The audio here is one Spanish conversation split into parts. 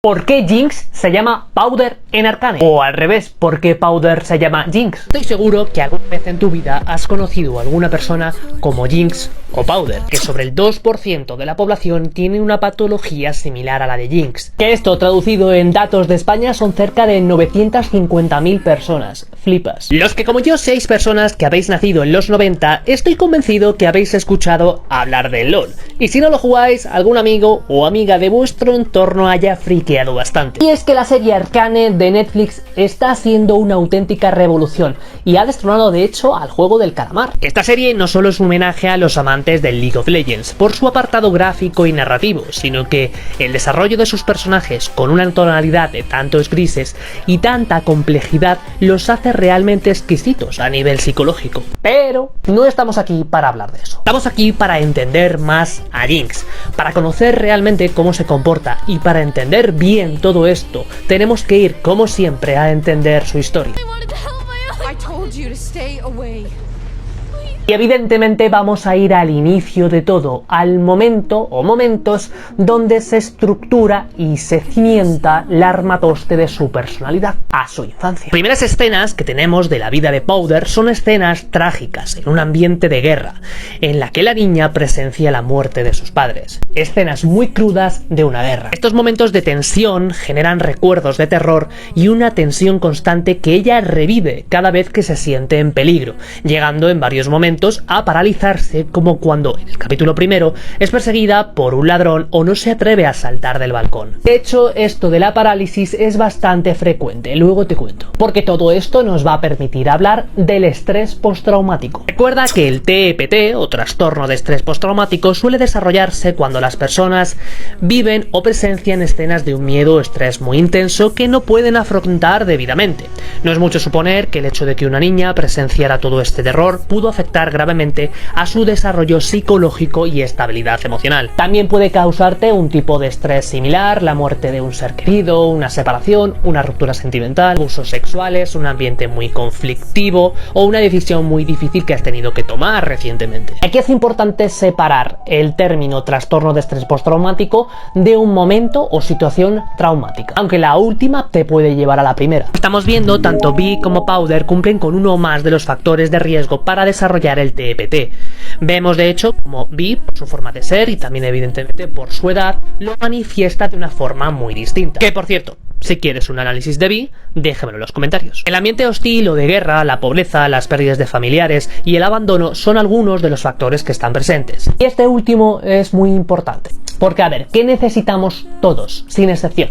¿Por qué Jinx se llama Powder en Arcane? O al revés, ¿por qué Powder se llama Jinx? Estoy seguro que alguna vez en tu vida has conocido a alguna persona como Jinx o Powder, que sobre el 2% de la población tiene una patología similar a la de Jinx. Que esto, traducido en datos de España, son cerca de 950.000 personas. Flipas. Los que como yo seáis personas que habéis nacido en los 90, estoy convencido que habéis escuchado hablar del LoL. Y si no lo jugáis, algún amigo o amiga de vuestro entorno haya friqueado bastante. Y es que la serie Arcane de Netflix está haciendo una auténtica revolución y ha destronado de hecho al juego del calamar. Esta serie no solo es un homenaje a los amantes del League of Legends por su apartado gráfico y narrativo, sino que el desarrollo de sus personajes con una tonalidad de tantos grises y tanta complejidad los hace realmente exquisitos a nivel psicológico. Pero no estamos aquí para hablar de eso. Estamos aquí para entender más a Jinx, para conocer realmente cómo se comporta, y para entender bien todo esto tenemos que ir como siempre a entender su historia. Y evidentemente vamos a ir al inicio de todo, al momento o momentos donde se estructura y se cimienta la armatoste de su personalidad, a su infancia. Las primeras escenas que tenemos de la vida de Powder son escenas trágicas, en un ambiente de guerra, en la que la niña presencia la muerte de sus padres. Escenas muy crudas de una guerra. Estos momentos de tensión generan recuerdos de terror y una tensión constante que ella revive cada vez que se siente en peligro, llegando en varios momentos a paralizarse, como cuando en el capítulo primero es perseguida por un ladrón o no se atreve a saltar del balcón. De hecho, esto de la parálisis es bastante frecuente, luego te cuento, porque todo esto nos va a permitir hablar del estrés postraumático. Recuerda que el TEPT, o trastorno de estrés postraumático, suele desarrollarse cuando las personas viven o presencian escenas de un miedo o estrés muy intenso que no pueden afrontar debidamente. No es mucho suponer que el hecho de que una niña presenciara todo este terror pudo afectar gravemente a su desarrollo psicológico y estabilidad emocional. También puede causarte un tipo de estrés similar, la muerte de un ser querido, una separación, una ruptura sentimental, abusos sexuales, un ambiente muy conflictivo o una decisión muy difícil que has tenido que tomar recientemente. Aquí es importante separar el término trastorno de estrés postraumático de un momento o situación traumática, aunque la última te puede llevar a la primera. Estamos viendo, tanto Vi como Powder cumplen con uno o más de los factores de riesgo para desarrollar el TEPT. Vemos de hecho como Vi, por su forma de ser y también evidentemente por su edad, lo manifiesta de una forma muy distinta. Que por cierto, si quieres un análisis de Vi, déjamelo en los comentarios. El ambiente hostil o de guerra, la pobreza, las pérdidas de familiares y el abandono son algunos de los factores que están presentes. Y este último es muy importante, porque a ver, ¿qué necesitamos todos, sin excepción?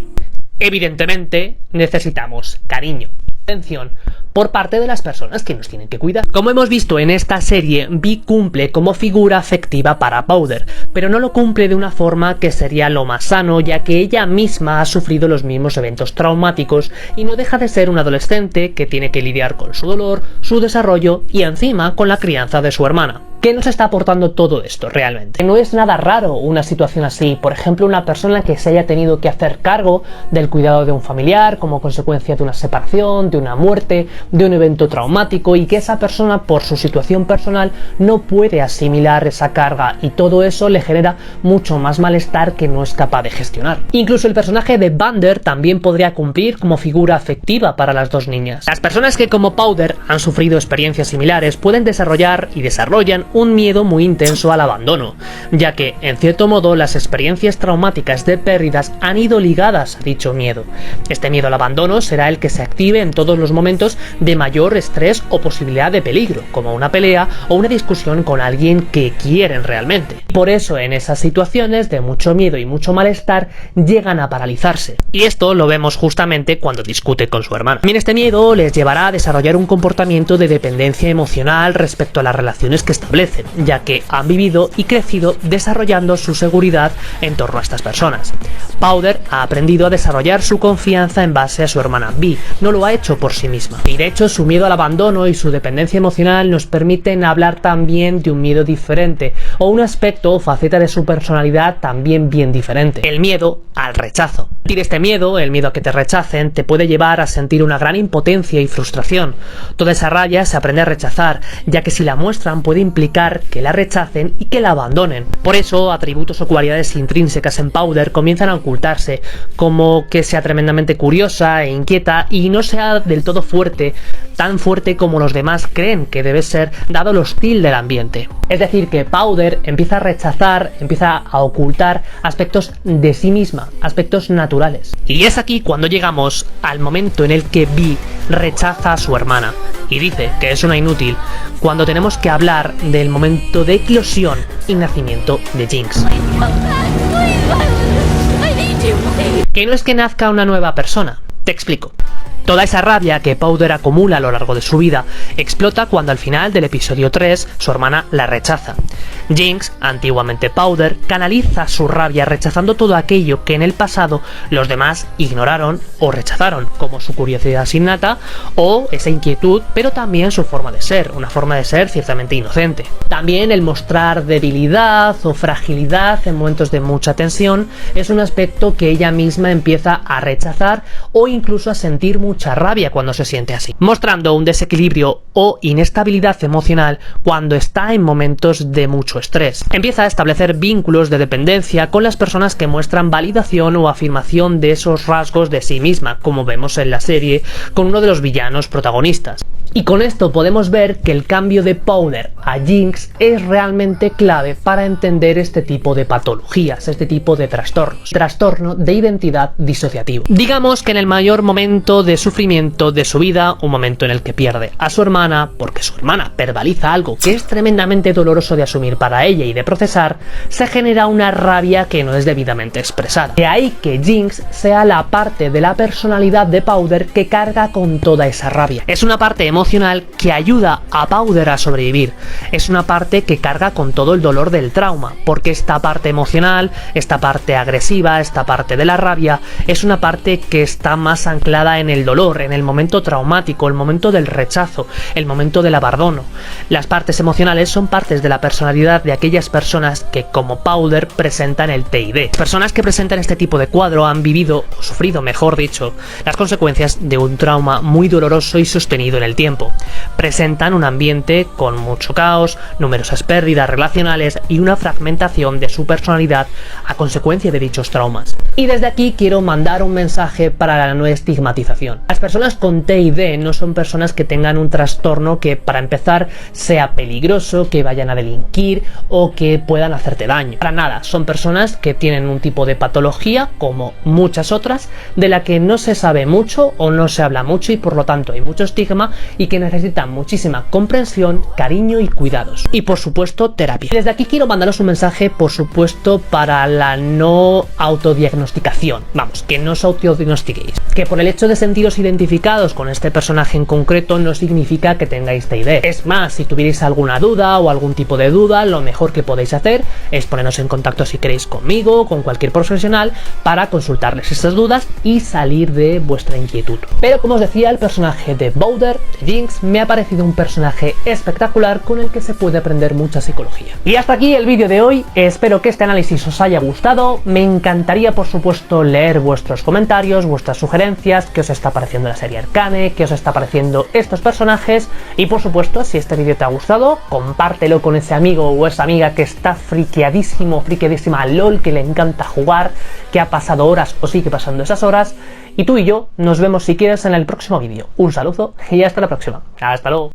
Evidentemente necesitamos cariño, atención por parte de las personas que nos tienen que cuidar. Como hemos visto en esta serie, Vi cumple como figura afectiva para Powder, pero no lo cumple de una forma que sería lo más sano, ya que ella misma ha sufrido los mismos eventos traumáticos y no deja de ser un adolescente que tiene que lidiar con su dolor, su desarrollo y encima con la crianza de su hermana. ¿Qué nos está aportando todo esto realmente? No es nada raro una situación así. Por ejemplo, una persona que se haya tenido que hacer cargo del cuidado de un familiar como consecuencia de una separación, de una muerte, de un evento traumático, y que esa persona por su situación personal no puede asimilar esa carga, y todo eso le genera mucho más malestar que no es capaz de gestionar. Incluso el personaje de Vander también podría cumplir como figura afectiva para las dos niñas. Las personas que como Powder han sufrido experiencias similares pueden desarrollar y desarrollan un miedo muy intenso al abandono, ya que, en cierto modo, las experiencias traumáticas de pérdidas han ido ligadas a dicho miedo. Este miedo al abandono será el que se active en todos los momentos de mayor estrés o posibilidad de peligro, como una pelea o una discusión con alguien que quieren realmente. Por eso, en esas situaciones de mucho miedo y mucho malestar, llegan a paralizarse. Y esto lo vemos justamente cuando discute con su hermana. También este miedo les llevará a desarrollar un comportamiento de dependencia emocional respecto a las relaciones que establecen, ya que han vivido y crecido desarrollando su seguridad en torno a estas personas. Powder ha aprendido a desarrollar su confianza en base a su hermana Vi, no lo ha hecho por sí misma. Y Y de hecho su miedo al abandono y su dependencia emocional nos permiten hablar también de un miedo diferente, o un aspecto o faceta de su personalidad también bien diferente: el miedo al rechazo. Y este miedo, el miedo a que te rechacen, te puede llevar a sentir una gran impotencia y frustración. Toda esa rabia se aprende a rechazar, ya que si la muestran puede implicar que la rechacen y que la abandonen. Por eso, atributos o cualidades intrínsecas en Powder comienzan a ocultarse, como que sea tremendamente curiosa e inquieta y no sea del todo fuerte, tan fuerte como los demás creen que debe ser dado lo hostil del ambiente. Es decir, que Powder empieza a rechazar, empieza a ocultar aspectos de sí misma, aspectos naturales. Y es aquí cuando llegamos al momento en el que Vi rechaza a su hermana y dice que es una inútil, cuando tenemos que hablar del momento de eclosión y nacimiento de Jinx. Que no es que nazca una nueva persona, te explico. Toda esa rabia que Powder acumula a lo largo de su vida explota cuando al final del episodio 3 su hermana la rechaza. Jinx, antiguamente Powder, canaliza su rabia rechazando todo aquello que en el pasado los demás ignoraron o rechazaron, como su curiosidad innata o esa inquietud, pero también su forma de ser, una forma de ser ciertamente inocente. También el mostrar debilidad o fragilidad en momentos de mucha tensión es un aspecto que ella misma empieza a rechazar o incluso a sentir mucha rabia cuando se siente así, mostrando un desequilibrio o inestabilidad emocional cuando está en momentos de mucho estrés. Empieza a establecer vínculos de dependencia con las personas que muestran validación o afirmación de esos rasgos de sí misma, como vemos en la serie con uno de los villanos protagonistas. Y con esto podemos ver que el cambio de Powder a Jinx es realmente clave para entender este tipo de patologías, este tipo de trastornos. Trastorno de identidad disociativo. Digamos que en el mayor momento de sufrimiento de su vida, un momento en el que pierde a su hermana porque su hermana verbaliza algo que es tremendamente doloroso de asumir para ella y de procesar, se genera una rabia que no es debidamente expresada. De ahí que Jinx sea la parte de la personalidad de Powder que carga con toda esa rabia. Es una parte emocional que ayuda a Powder a sobrevivir. Es una parte que carga con todo el dolor del trauma, porque esta parte emocional, esta parte agresiva, esta parte de la rabia, es una parte que está más anclada en el dolor, en el momento traumático, el momento del rechazo, el momento del abandono. Las partes emocionales son partes de la personalidad de aquellas personas que, como Powder, presentan el TID. Personas que presentan este tipo de cuadro han vivido, o sufrido mejor dicho, las consecuencias de un trauma muy doloroso y sostenido en el tiempo. Presentan un ambiente con mucho caos, numerosas pérdidas relacionales y una fragmentación de su personalidad a consecuencia de dichos traumas. Y desde aquí quiero mandar un mensaje para la no estigmatización. Las personas con TID no son personas que tengan un trastorno que, para empezar, sea peligroso, que vayan a delinquir o que puedan hacerte daño. Para nada, son personas que tienen un tipo de patología, como muchas otras, de la que no se sabe mucho o no se habla mucho y por lo tanto hay mucho estigma y que necesitan muchísima comprensión, cariño y cuidados. Y por supuesto, terapia. Desde aquí quiero mandaros un mensaje, por supuesto, para la no autodiagnosticación. Vamos, que no os autodiagnostiquéis. Que por el hecho de sentiros identificados con este personaje en concreto no significa que tengáis TID. Es más, si tuvierais alguna duda o algún tipo de duda, lo mejor que podéis hacer es ponernos en contacto si queréis conmigo o con cualquier profesional para consultarles estas dudas y salir de vuestra inquietud. Pero como os decía, el personaje de Powder, de Jinx, me ha parecido un personaje espectacular con el que se puede aprender mucha psicología. Y hasta aquí el vídeo de hoy. Espero que este análisis os haya gustado. Me encantaría, por supuesto, leer vuestros comentarios, vuestras sugerencias, qué os está pareciendo la serie Arcane, qué os está pareciendo estos personajes y, por supuesto, si este vídeo te ha gustado, compártelo con ese amigo o esa amiga que está friqueadísima a LOL, que le encanta jugar, que ha pasado horas o sigue pasando esas horas. Y tú y yo nos vemos si quieres en el próximo vídeo. Un saludo y hasta la próxima. Hasta luego.